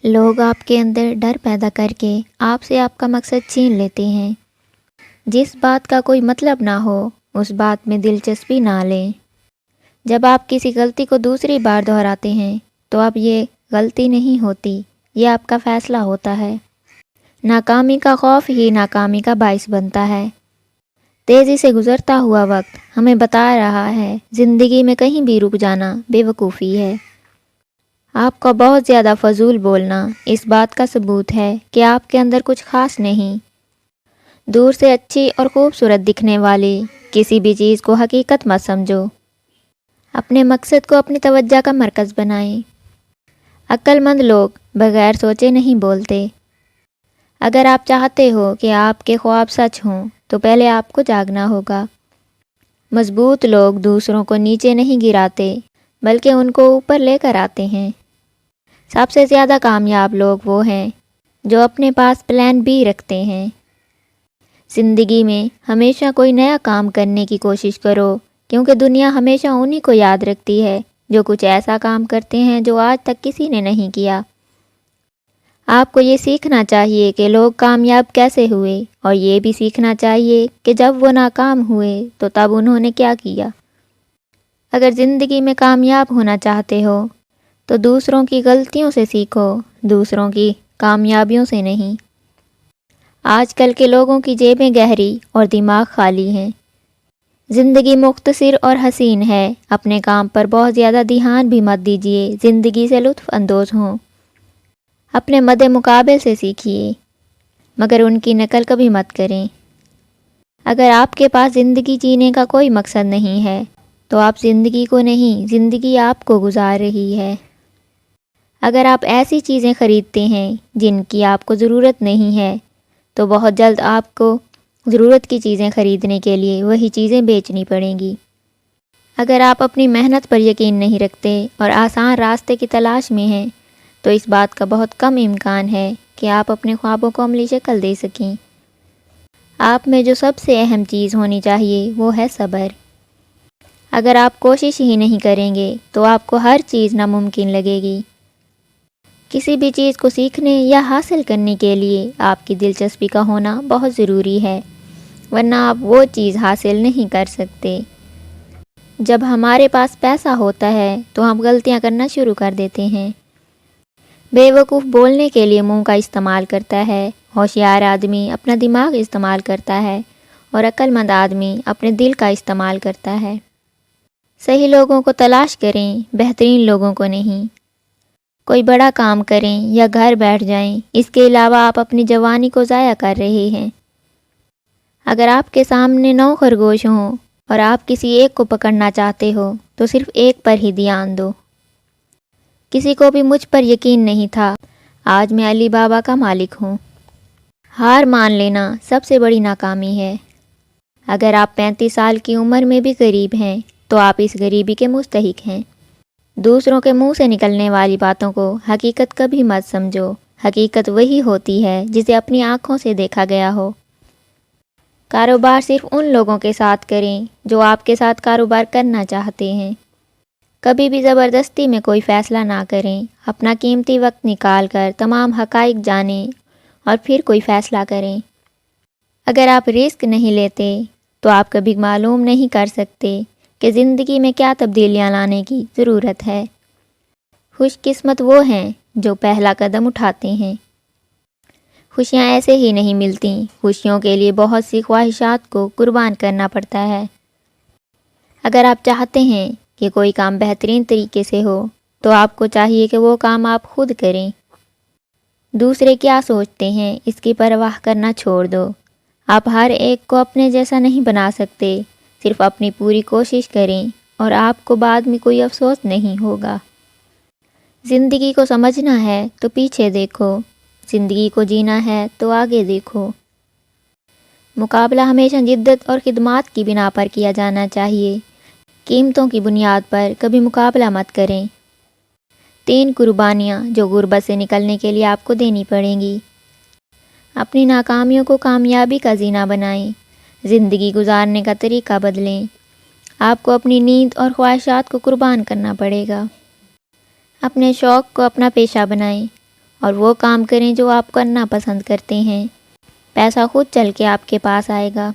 لوگ آپ کے اندر ڈر پیدا کر کے آپ سے آپ کا مقصد چھین لیتے ہیں۔ جس بات کا کوئی مطلب نہ ہو اس بات میں دلچسپی نہ لیں۔ جب آپ کسی غلطی کو دوسری بار دہراتے ہیں تو اب یہ غلطی نہیں ہوتی، یہ آپ کا فیصلہ ہوتا ہے۔ ناکامی کا خوف ہی ناکامی کا باعث بنتا ہے۔ تیزی سے گزرتا ہوا وقت ہمیں بتا رہا ہے زندگی میں کہیں بھی رک جانا بے وقوفی ہے۔ آپ کا بہت زیادہ فضول بولنا اس بات کا ثبوت ہے کہ آپ کے اندر کچھ خاص نہیں۔ دور سے اچھی اور خوبصورت دکھنے والی کسی بھی چیز کو حقیقت مت سمجھو۔ اپنے مقصد کو اپنی توجہ کا مرکز بنائیں۔ عقل مند لوگ بغیر سوچے نہیں بولتے۔ اگر آپ چاہتے ہو کہ آپ کے خواب سچ ہوں تو پہلے آپ کو جاگنا ہوگا۔ مضبوط لوگ دوسروں کو نیچے نہیں گراتے بلکہ ان کو اوپر لے کر آتے ہیں۔ سب سے زیادہ کامیاب لوگ وہ ہیں جو اپنے پاس پلان بی رکھتے ہیں۔ زندگی میں ہمیشہ کوئی نیا کام کرنے کی کوشش کرو، کیونکہ دنیا ہمیشہ انہی کو یاد رکھتی ہے جو کچھ ایسا کام کرتے ہیں جو آج تک کسی نے نہیں کیا۔ آپ کو یہ سیکھنا چاہیے کہ لوگ کامیاب کیسے ہوئے، اور یہ بھی سیکھنا چاہیے کہ جب وہ ناکام ہوئے تو تب انہوں نے کیا کیا۔ اگر زندگی میں کامیاب ہونا چاہتے ہو تو دوسروں کی غلطیوں سے سیکھو، دوسروں کی کامیابیوں سے نہیں۔ آج کل کے لوگوں کی جیبیں گہری اور دماغ خالی ہیں۔ زندگی مختصر اور حسین ہے، اپنے کام پر بہت زیادہ دھیان بھی مت دیجیے، زندگی سے لطف اندوز ہوں۔ اپنے مد مقابل سے سیکھیے، مگر ان کی نقل کبھی مت کریں۔ اگر آپ کے پاس زندگی جینے کا کوئی مقصد نہیں ہے تو آپ زندگی کو نہیں، زندگی آپ کو گزار رہی ہے۔ اگر آپ ایسی چیزیں خریدتے ہیں جن کی آپ کو ضرورت نہیں ہے تو بہت جلد آپ کو ضرورت کی چیزیں خریدنے کے لیے وہی چیزیں بیچنی پڑیں گی۔ اگر آپ اپنی محنت پر یقین نہیں رکھتے اور آسان راستے کی تلاش میں ہیں تو اس بات کا بہت کم امکان ہے کہ آپ اپنے خوابوں کو عملی شکل دے سکیں۔ آپ میں جو سب سے اہم چیز ہونی چاہیے وہ ہے صبر۔ اگر آپ کوشش ہی نہیں کریں گے تو آپ کو ہر چیز ناممکن لگے گی۔ کسی بھی چیز کو سیکھنے یا حاصل کرنے کے لیے آپ کی دلچسپی کا ہونا بہت ضروری ہے، ورنہ آپ وہ چیز حاصل نہیں کر سکتے۔ جب ہمارے پاس پیسہ ہوتا ہے تو ہم غلطیاں کرنا شروع کر دیتے ہیں۔ بے وقوف بولنے کے لیے منہ کا استعمال کرتا ہے، ہوشیار آدمی اپنا دماغ استعمال کرتا ہے اور عقل مند آدمی اپنے دل کا استعمال کرتا ہے۔ صحیح لوگوں کو تلاش کریں، بہترین لوگوں کو نہیں۔ کوئی بڑا کام کریں یا گھر بیٹھ جائیں، اس کے علاوہ آپ اپنی جوانی کو ضائع کر رہے ہیں۔ اگر آپ کے سامنے 9 خرگوش ہوں اور آپ کسی ایک کو پکڑنا چاہتے ہو تو صرف ایک پر ہی دھیان دو۔ کسی کو بھی مجھ پر یقین نہیں تھا، آج میں علی بابا کا مالک ہوں۔ ہار مان لینا سب سے بڑی ناکامی ہے۔ اگر آپ 35 سال کی عمر میں بھی غریب ہیں تو آپ اس غریبی کے مستحق ہیں۔ دوسروں کے منہ سے نکلنے والی باتوں کو حقیقت کبھی مت سمجھو، حقیقت وہی ہوتی ہے جسے اپنی آنکھوں سے دیکھا گیا ہو۔ کاروبار صرف ان لوگوں کے ساتھ کریں جو آپ کے ساتھ کاروبار کرنا چاہتے ہیں۔ کبھی بھی زبردستی میں کوئی فیصلہ نہ کریں، اپنا قیمتی وقت نکال کر تمام حقائق جانیں اور پھر کوئی فیصلہ کریں۔ اگر آپ رسک نہیں لیتے تو آپ کبھی معلوم نہیں کر سکتے کہ زندگی میں کیا تبدیلیاں لانے کی ضرورت ہے۔ خوش قسمت وہ ہیں جو پہلا قدم اٹھاتے ہیں۔ خوشیاں ایسے ہی نہیں ملتی، خوشیوں کے لیے بہت سی خواہشات کو قربان کرنا پڑتا ہے۔ اگر آپ چاہتے ہیں کہ کوئی کام بہترین طریقے سے ہو تو آپ کو چاہیے کہ وہ کام آپ خود کریں۔ دوسرے کیا سوچتے ہیں اس کی پرواہ کرنا چھوڑ دو۔ آپ ہر ایک کو اپنے جیسا نہیں بنا سکتے، صرف اپنی پوری کوشش کریں اور آپ کو بعد میں کوئی افسوس نہیں ہوگا۔ زندگی کو سمجھنا ہے تو پیچھے دیکھو، زندگی کو جینا ہے تو آگے دیکھو۔ مقابلہ ہمیشہ جدت اور خدمات کی بنا پر کیا جانا چاہیے، قیمتوں کی بنیاد پر کبھی مقابلہ مت کریں۔ 3 قربانیاں جو غربت سے نکلنے کے لیے آپ کو دینی پڑیں گی۔ اپنی ناکامیوں کو کامیابی کا زینہ بنائیں، زندگی گزارنے کا طریقہ بدلیں۔ آپ کو اپنی نیند اور خواہشات کو قربان کرنا پڑے گا۔ اپنے شوق کو اپنا پیشہ بنائیں اور وہ کام کریں جو آپ کرنا پسند کرتے ہیں۔ پیسہ خود چل کے آپ کے پاس آئے گا۔